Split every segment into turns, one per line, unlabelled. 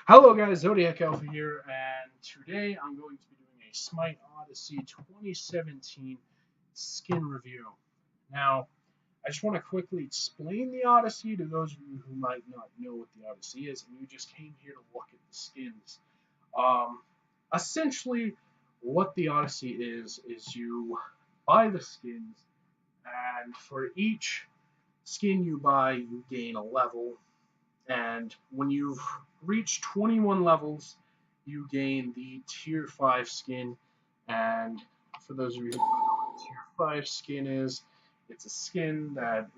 Hello guys, Zodiac Alpha here, and today I'm going to be doing a Smite Odyssey 2017 skin review. Now, I just want to quickly explain the Odyssey to those of you who might not know what the Odyssey is, and you just came here to look at the skins. Um, Essentially, what the Odyssey is you buy the skins, and for each skin you buy, you gain a level, and when you've reached 21 levels, you gain the tier 5 skin. And for those of you who don't know what tier 5 skin is, it's a skin that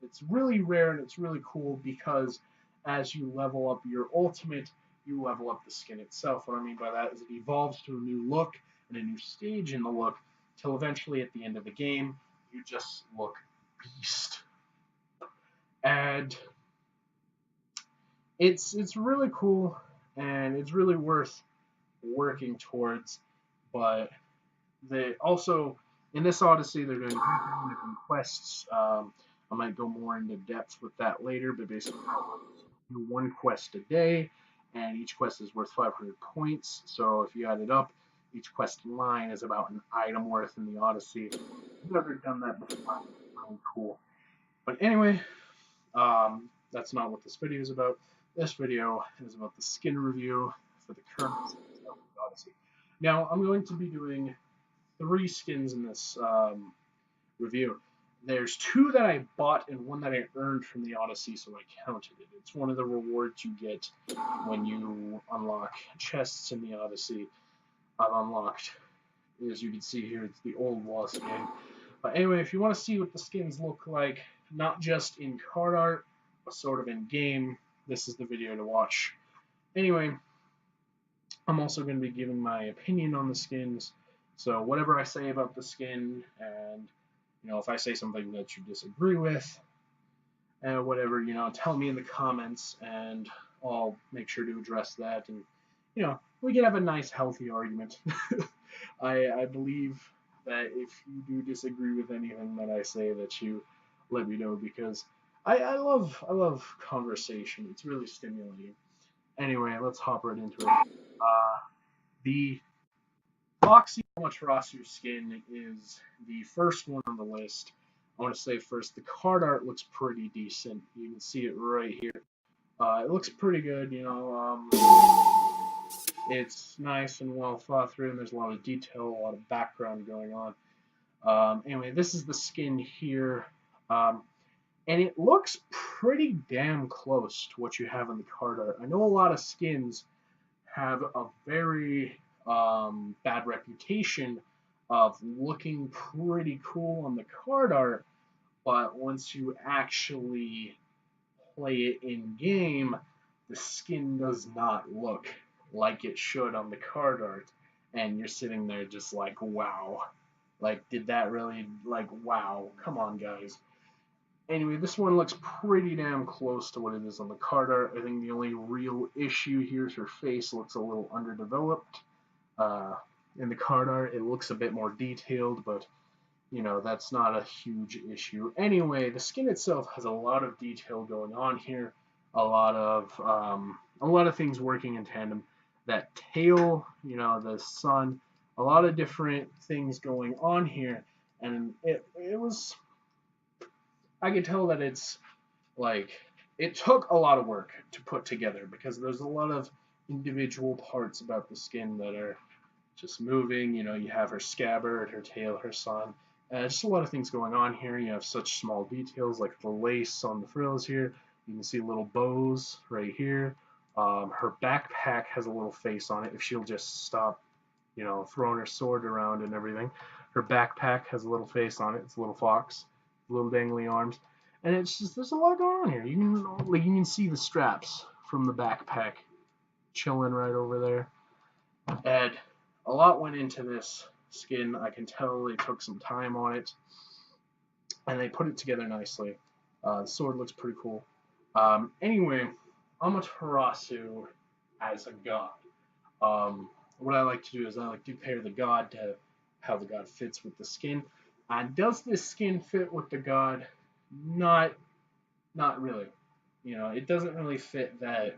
it's really rare and it's really cool because as you level up your ultimate, you level up the skin itself. What I mean by that is it evolves to a new look and a new stage in the look till eventually at the end of the game, you just look beast. And it's really cool and it's really worth working towards. But they also in this Odyssey they're doing different quests. I might go more into depth with that later, but basically you do one quest a day, and each quest is worth 500 points. So if you add it up, each quest line is about an item worth in the Odyssey. I've never done that before. It's really cool. But anyway, that's not what this video is about. This video is about the skin review for the current Odyssey. Now, I'm going to be doing 3 skins in this review. There's 2 that I bought and 1 that I earned from the Odyssey, so I counted it. It's one of the rewards you get when you unlock chests in the Odyssey. I've unlocked, as you can see here, it's the old wall skin. But anyway, if you want to see what the skins look like, not just in card art, but sort of in game, this is the video to watch. Anyway, I'm also going to be giving my opinion on the skins. So whatever I say about the skin, and if I say something that you disagree with, whatever, tell me in the comments, and I'll make sure to address that, and we can have a nice, healthy argument. I believe that if you do disagree with anything that I say, that you let me know, because I love conversation. It's really stimulating. Anyway, let's hop right into it. The Foxy Amaterasu skin is the first one on the list. I want to say first, the card art looks pretty decent. You can see it right here. It looks pretty good, it's nice and well thought through, and there's a lot of detail, a lot of background going on. Anyway, this is the skin here, and it looks pretty damn close to what you have in the card art. I know a lot of skins have a very bad reputation of looking pretty cool on the card art, but once you actually play it in game, the skin does not look like it should on the card art, and you're sitting there just like, wow, like, did that really, like, wow, come on, guys. Anyway, this one looks pretty damn close to what it is on the card art. I think the only real issue here is her face looks a little underdeveloped. In the card art, it looks a bit more detailed, but that's not a huge issue. Anyway, the skin itself has a lot of detail going on here, a lot of things working in tandem. That tail, the sun, a lot of different things going on here, and it was. I could tell that it's like it took a lot of work to put together because there's a lot of individual parts about the skin that are just moving. You have her scabbard, her tail, her sun. Just a lot of things going on here. You have such small details like the lace on the frills here. You can see little bows right here. Her backpack has a little face on it if she'll just stop, throwing her sword around and everything. Her backpack has a little face on it. It's a little fox, little dangly arms, and it's just there's a lot going on here. You can see the straps from the backpack chilling right over there. And a lot went into this skin. I can tell they took some time on it, and they put it together nicely. The sword looks pretty cool. Anyway, Amaterasu as a god. What I like to do is I like to pair the god to how the god fits with the skin. And does this skin fit with the god? Not really. It doesn't really fit that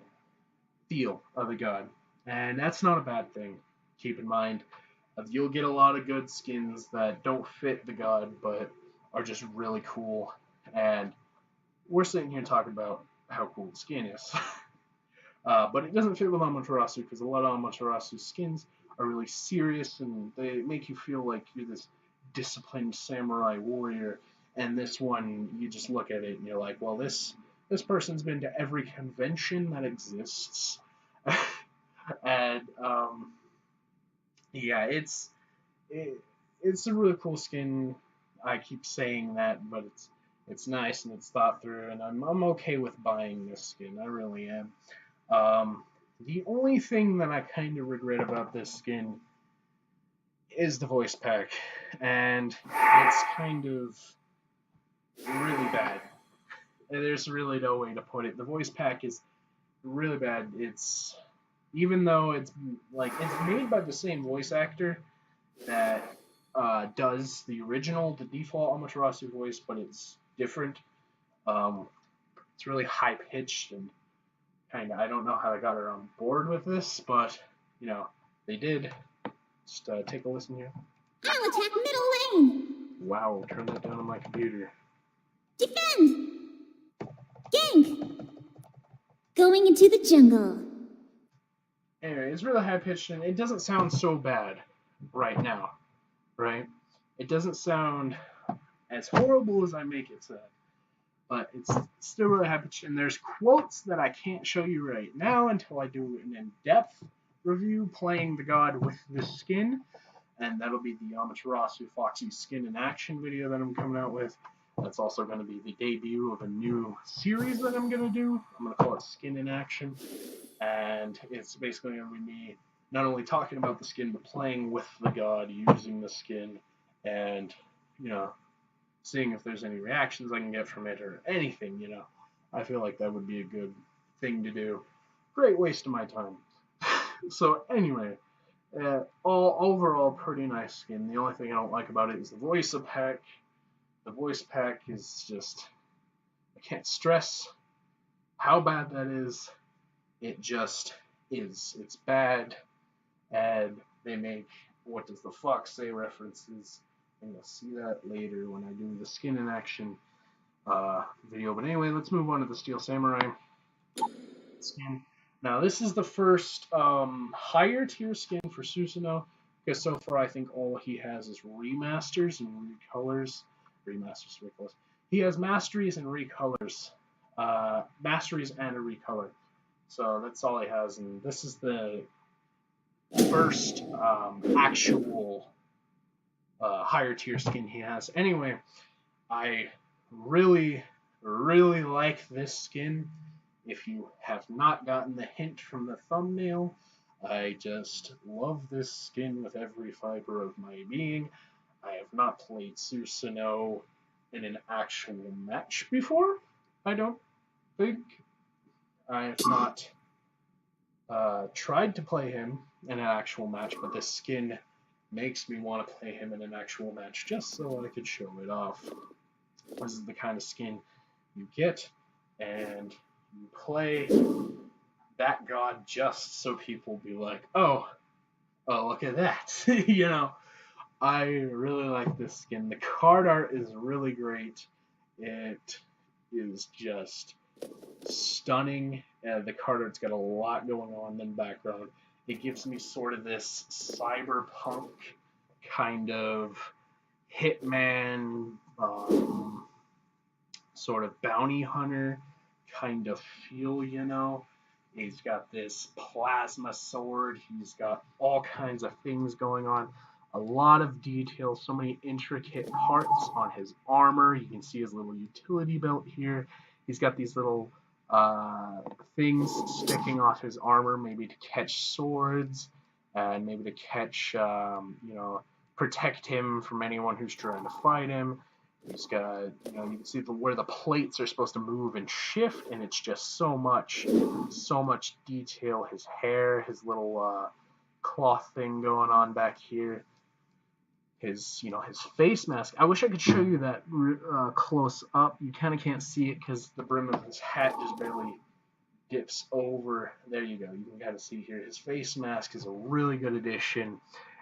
feel of the god, and that's not a bad thing. Keep in mind, you'll get a lot of good skins that don't fit the god, but are just really cool. And we're sitting here talking about how cool the skin is. But it doesn't fit with Amaterasu because a lot of Amaterasu skins are really serious and they make you feel like you're this disciplined samurai warrior. And this one, you just look at it and you're like, well, this person's been to every convention that exists, and yeah, it's a really cool skin. I keep saying that, but it's nice and it's thought through, and I'm okay with buying this skin. I really am. Um, the only thing that I kind of regret about this skin is the voice pack, and it's kind of really bad. There's really no way to put it. The voice pack is really bad. It's even though it's made by the same voice actor that does the default Amaterasu voice, but it's different. Um, it's really high pitched and kind of. I don't know how they got her on board with this, but they did. Just take a listen here.
I'll attack middle lane.
Wow, turn that down on my computer.
Defend. Gank. Going into the jungle.
Anyway, it's really high pitched and it doesn't sound so bad right now, right? It doesn't sound as horrible as I make it sound, but it's still really high pitched. And there's quotes that I can't show you right now until I do an in-depth review playing the god with this skin, and that'll be the Amaterasu Foxy skin in action video that I'm coming out with. That's also going to be the debut of a new series that I'm going to do. I'm going to call it Skin in Action, and it's basically going to be me not only talking about the skin, but playing with the god, using the skin, and seeing if there's any reactions I can get from it or anything. I feel like that would be a good thing to do. Great waste of my time. So anyway, all overall pretty nice skin. The only thing I don't like about it is the voice pack. The voice pack is just, I can't stress how bad that is. It just is. It's bad, and they make what does the fox say references, and you'll see that later when I do the skin in action video. But anyway, let's move on to the Steel Samurai skin. Now, this is the first higher tier skin for Susanoo, because so far I think all he has is remasters and recolors. Remasters, recolors. He has masteries and recolors. Masteries and a recolor. So that's all he has, and this is the first actual higher tier skin he has. Anyway, I really, really like this skin. If you have not gotten the hint from the thumbnail, I just love this skin with every fiber of my being. I have not played Susanoo in an actual match before, I don't think. I have not tried to play him in an actual match, but this skin makes me want to play him in an actual match just so I could show it off. This is the kind of skin you get, and you play that god just so people be like, oh, look at that. I really like this skin. The card art is really great. It is just stunning. The card art's got a lot going on in the background. It gives me sort of this cyberpunk kind of hitman, sort of bounty hunter kind of feel, He's got this plasma sword. He's got all kinds of things going on. A lot of detail, so many intricate parts on his armor. You can see his little utility belt here. He's got these little things sticking off his armor, maybe to catch swords, and maybe to catch, protect him from anyone who's trying to fight him. He's got, you can see where the plates are supposed to move and shift, and it's just so much detail. His hair, his little cloth thing going on back here. His face mask. I wish I could show you that close up. You kind of can't see it because the brim of his hat just barely dips over. There you go. You can kind of see here. His face mask is a really good addition.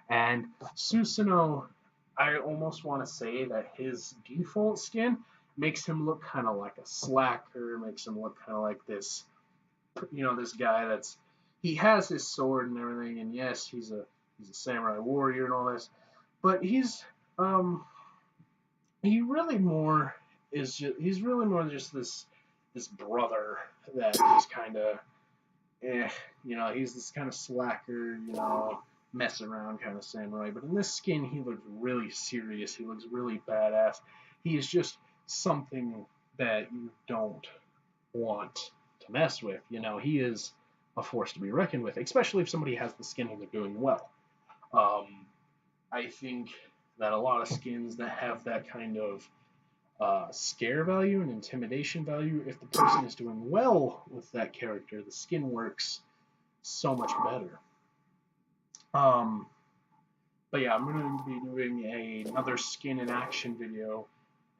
And Susanoo, I almost want to say that his default skin makes him look kind of like a slacker, makes him look kind of like this, this guy that's, he has his sword and everything, and yes, he's a samurai warrior and all this, but um he really more he's really more just this brother that is kind of he's this kind of slacker, mess around kind of samurai. But in this skin, he looks really serious. He looks really badass. He is just something that you don't want to mess with. He is a force to be reckoned with, especially if somebody has the skin and they're doing well. I think that a lot of skins that have that kind of scare value and intimidation value, if the person is doing well with that character, the skin works so much better. But yeah, I'm going to be doing another skin in action video,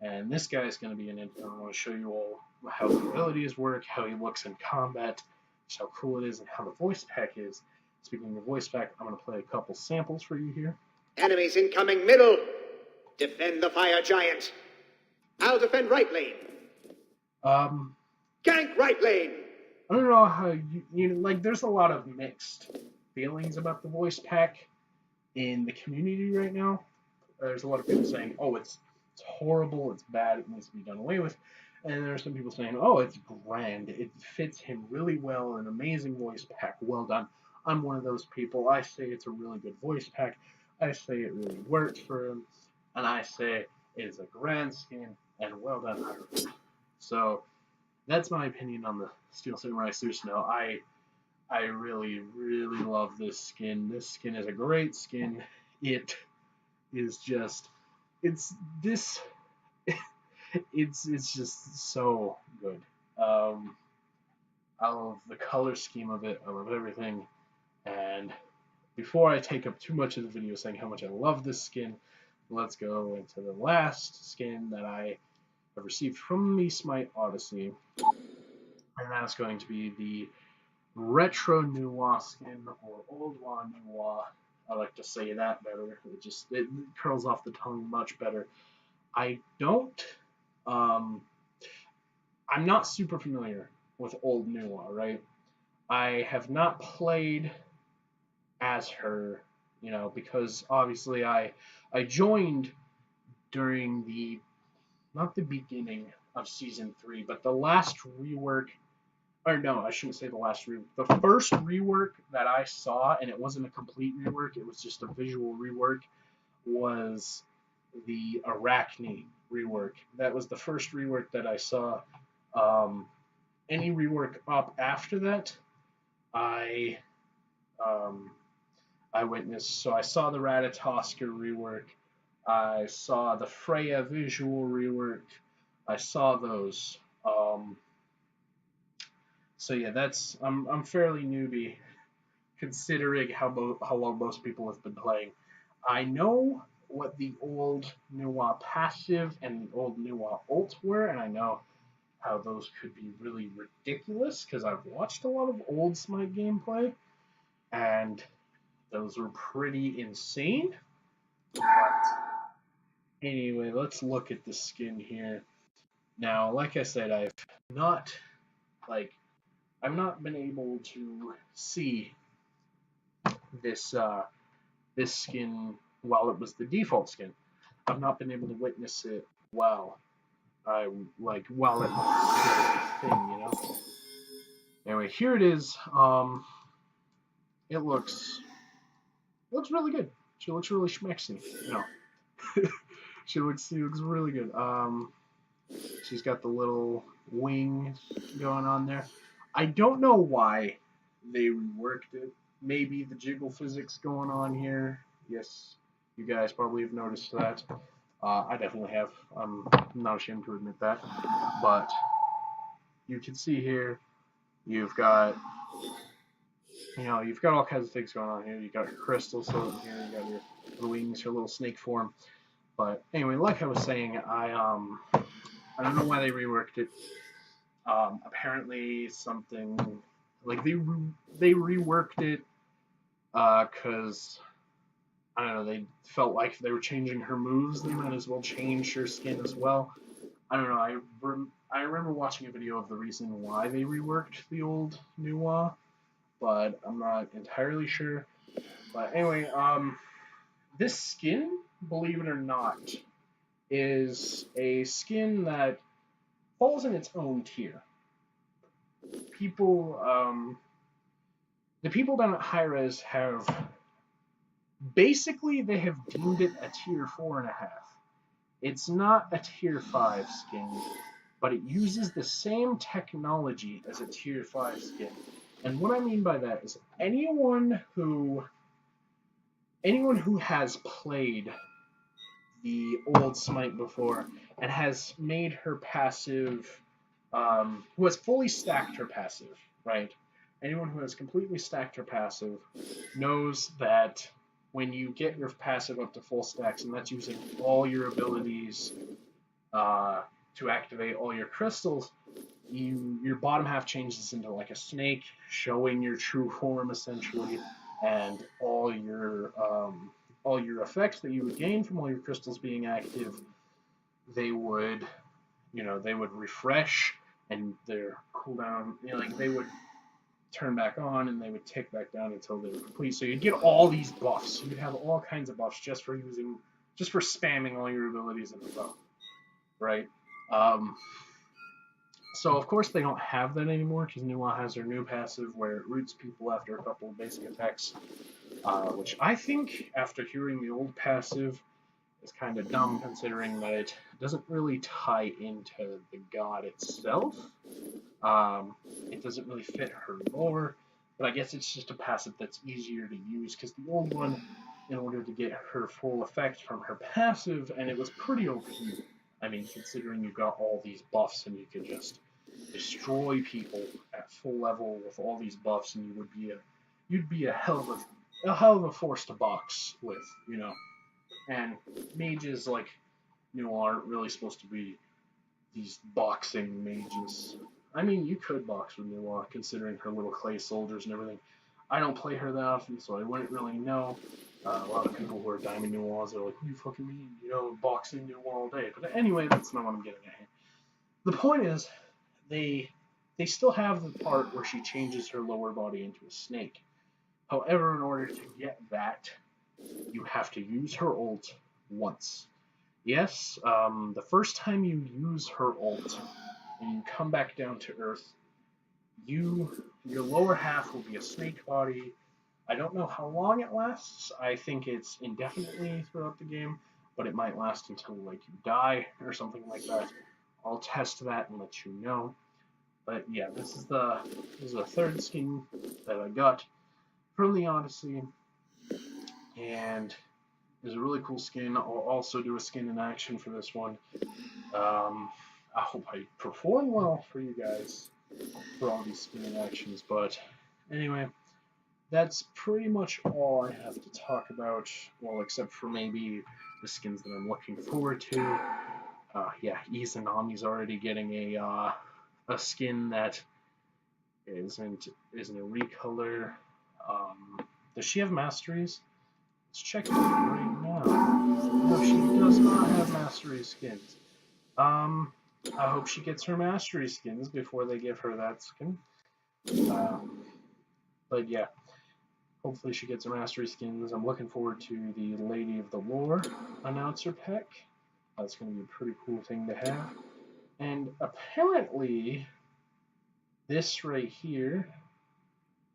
and this guy is going to be in it. I want to show you all how the abilities work, how he looks in combat, just how cool it is, and how the voice pack is. Speaking of voice pack, I'm going to play a couple samples for you here.
Enemies incoming middle. Defend the fire giant. I'll defend right lane. Gank right lane.
I don't know how there's a lot of mixed feelings about the voice pack in the community right now. There's a lot of people saying, oh, it's horrible, it's bad, it needs to be done away with. And there are some people saying, oh, it's grand, it fits him really well, an amazing voice pack, well done. I'm one of those people. I say it's a really good voice pack. I say it really works for him. And I say it is a grand skin and well done. So that's my opinion on the Steel Samurai Susanoo. I really, really love this skin. This skin is a great skin. It is just, it's just so good. I love the color scheme of it. I love everything. And before I take up too much of the video saying how much I love this skin, let's go into the last skin that I have received from the Smite Odyssey. And that's going to be the Retro Nuwa skin, or Old Wa Nuwa. I like to say that better. It curls off the tongue much better. I'm not super familiar with Old Nuwa, right? I have not played as her, because obviously I joined during not the beginning of season 3, but the last rework, or no, I shouldn't say the last rework. The first rework that I saw, and it wasn't a complete rework, it was just a visual rework, was the Arachne rework. That was the first rework that I saw. Any rework up after that, I witnessed. So I saw the Ratatoskr rework. I saw the Freya visual rework. I saw those. So yeah, I'm fairly newbie considering how long most people have been playing. I know what the old Nuwa passive and the old Nuwa ult were, and I know how those could be really ridiculous because I've watched a lot of old Smite gameplay, and those were pretty insane. But anyway, let's look at the skin here. Now, like I said, I've not been able to see this skin while it was the default skin. I've not been able to witness it while it was a thing, Anyway, here it is. It looks really good. She looks really schmexy, she looks really good. She's got the little wing going on there. I don't know why they reworked it. Maybe the jiggle physics going on here. Yes, you guys probably have noticed that. I definitely have. I'm not ashamed to admit that. But you can see here, you've got all kinds of things going on here. You got your crystals in here. You got your wings, your little snake form. But anyway, like I was saying, I don't know why they reworked it. Apparently something like they reworked it because I don't know, they felt like if they were changing her moves, they might as well change her skin as well. I don't know. I remember watching a video of the reason why they reworked the old Nuwa, but I'm not entirely sure. But anyway, this skin, believe it or not, is a skin that falls in its own tier. People, the people down at High Res have basically they have deemed it a tier 4.5. It's not a tier 5 skin, but it uses the same technology as a tier 5 skin. And what I mean by that is anyone who has played the old Smite before and has made her passive, who has fully stacked her passive, right? Anyone who has completely stacked her passive knows that when you get your passive up to full stacks, and that's using all your abilities uh, to activate all your crystals, your bottom half changes into like a snake, showing your true form essentially, and all your effects that you would gain from all your crystals being active, they would they would refresh and their cooldown, like they would turn back on and they would tick back down until they were complete. So you'd get all these buffs. You'd have all kinds of buffs just for spamming all your abilities in the buff, right? Um, So of course they don't have that anymore because Nuwa has their new passive where it roots people after a couple of basic attacks, which I think after hearing the old passive is kind of dumb considering that it doesn't really tie into the god itself. Um, it doesn't really fit her lore, but I guess it's just a passive that's easier to use because the old one, in order to get her full effect from her passive, and it was pretty OP. I mean, considering you got all these buffs and you could just destroy people at full level with all these buffs, and you'd be a hell of a force to box with, you know. And mages like aren't really supposed to be these boxing mages. I mean, you could box with Nuwa, considering her little clay soldiers and everything. I don't play her that often, so I wouldn't really know. A lot of people who are Diamond Nuwas are like, what do you fucking mean? Boxing Nuwa all day. But anyway, that's not what I'm getting at here. The point is, they they still have the part where she changes her lower body into a snake. However, in order to get that, you have to use her ult once. Yes, the first time you use her ult and you come back down to Earth, your lower half will be a snake body. I don't know how long it lasts. I think it's indefinitely throughout the game, but it might last until like you die or something like that. I'll test that and let you know. But yeah, this is the third skin that I got from the Odyssey, and it's a really cool skin. I'll also do a skin in action for this one. I hope I perform well for you guys for all these skin actions. But anyway, that's pretty much all I have to talk about. Well, except for maybe the skins that I'm looking forward to. Yeah, Izanami's already getting a skin that isn't a recolor. Does she have masteries? Let's check it right now. No, she does not have mastery skins. Um, I hope she gets her mastery skins before they give her that skin. Uh, but yeah, hopefully she gets her mastery skins. I'm looking forward to the Lady of the Lore announcer pack. That's going to be a pretty cool thing to have. And apparently, this right here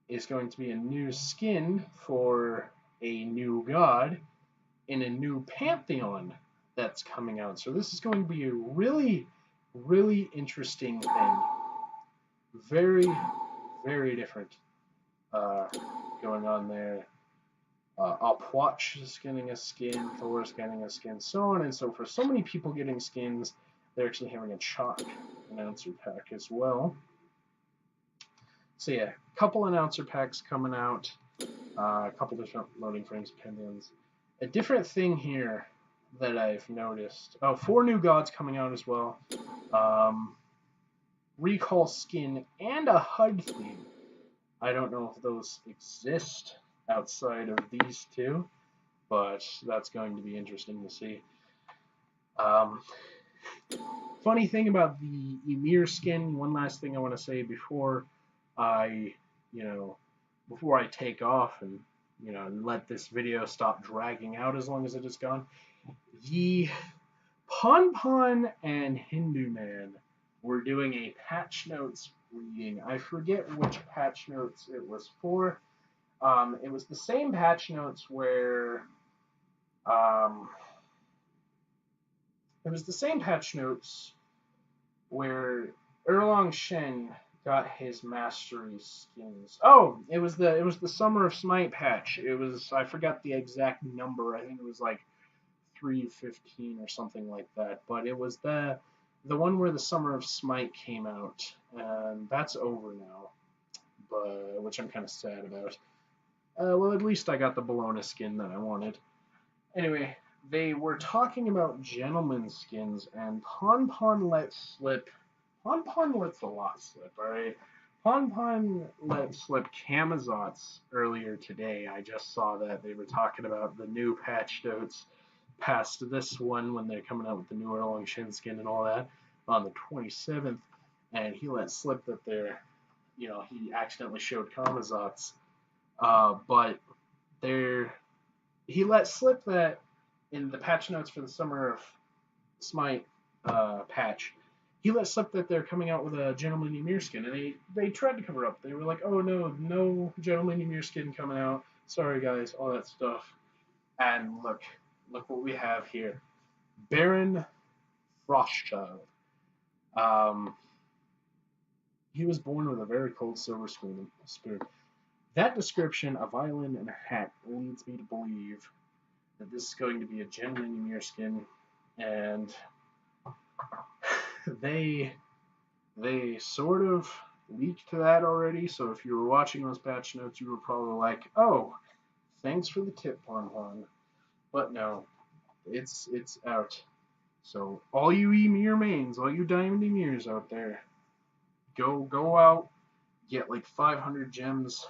is going to be a new skin for a new god in a new pantheon that's coming out. So this is going to be a really, really interesting thing. Very, very different going on there. Upwatch is getting a skin, Thor is getting a skin, so on and so forth. So many people getting skins. They're actually having a chalk announcer pack as well. So yeah, a couple announcer packs coming out. A couple different loading frames, pantheons. A different thing here that I've noticed. Oh, 4 new gods coming out as well. recall skin and a HUD theme. I don't know if those exist outside of these two, but that's going to be interesting to see. Um, Funny thing about the Ymir skin, one last thing I want to say before I, you know, before I take off and, let this video stop dragging out as long as it is gone. The Pon Pon and Hindu Man were doing a patch notes reading. I forget which patch notes it was for. It was the same patch notes where um, it was the same patch notes where Erlong Shen got his mastery skins. Oh, it was the Summer of Smite patch. It was, I forgot the exact number. I think it was like 315 or something like that. But it was the one where the Summer of Smite came out, and that's over now. But which I'm kind of sad about. Well, at least I got the Bologna skin that I wanted. Anyway, they were talking about gentleman skins, and Pon Pon let slip. Pon Pon lets a lot slip, alright? Pon Pon let slip Camazotz earlier today. I just saw that they were talking about the new patch notes past this one when they're coming out with the new Erlang Shin skin and all that on the 27th, and he let slip that he accidentally showed Camazotz. But there he let slip that in the patch notes for the Summer of Smite patch, he let slip that they're coming out with a Gentleman Ymir skin, and they tried to cover up. They were like, "Oh no Gentleman Ymir skin coming out. Sorry guys, all that stuff." And look what we have here, Baron Frostchild. Um, he was born with a very cold silver spoon. That description, a violin and a hat, leads me to believe that this is going to be a Gentleman Ymir skin, and they sort of leaked that already. So if you were watching those patch notes, you were probably like, "Oh, thanks for the tip, Pon Pon." But no, it's out. So all you Ymir mains, all you Diamond Emirs out there, go out, get like 500 gems,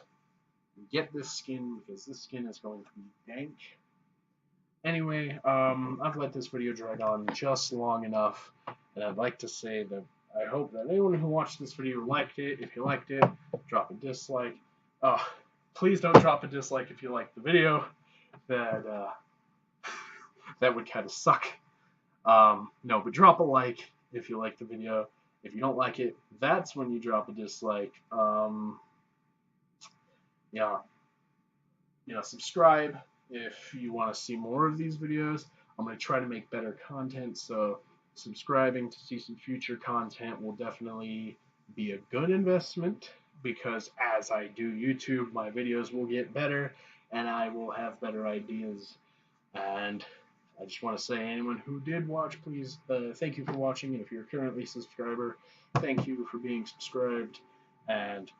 get this skin because this skin is going to be dank. Anyway, I've let this video drag on just long enough, and I'd like to say that I hope that anyone who watched this video liked it. If you liked it, drop a dislike. Please don't drop a dislike if you like the video. That would kind of suck. No, but drop a like if you like the video. If you don't like it, that's when you drop a dislike. Yeah, subscribe if you want to see more of these videos. I'm going to try to make better content, so subscribing to see some future content will definitely be a good investment, because as I do YouTube, my videos will get better and I will have better ideas. And I just want to say, anyone who did watch, please, thank you for watching, and if you're currently a subscriber, thank you for being subscribed, and,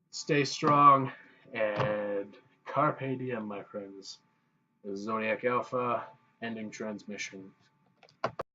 stay strong, and carpe diem, my friends. Zodiac Alpha, ending transmission.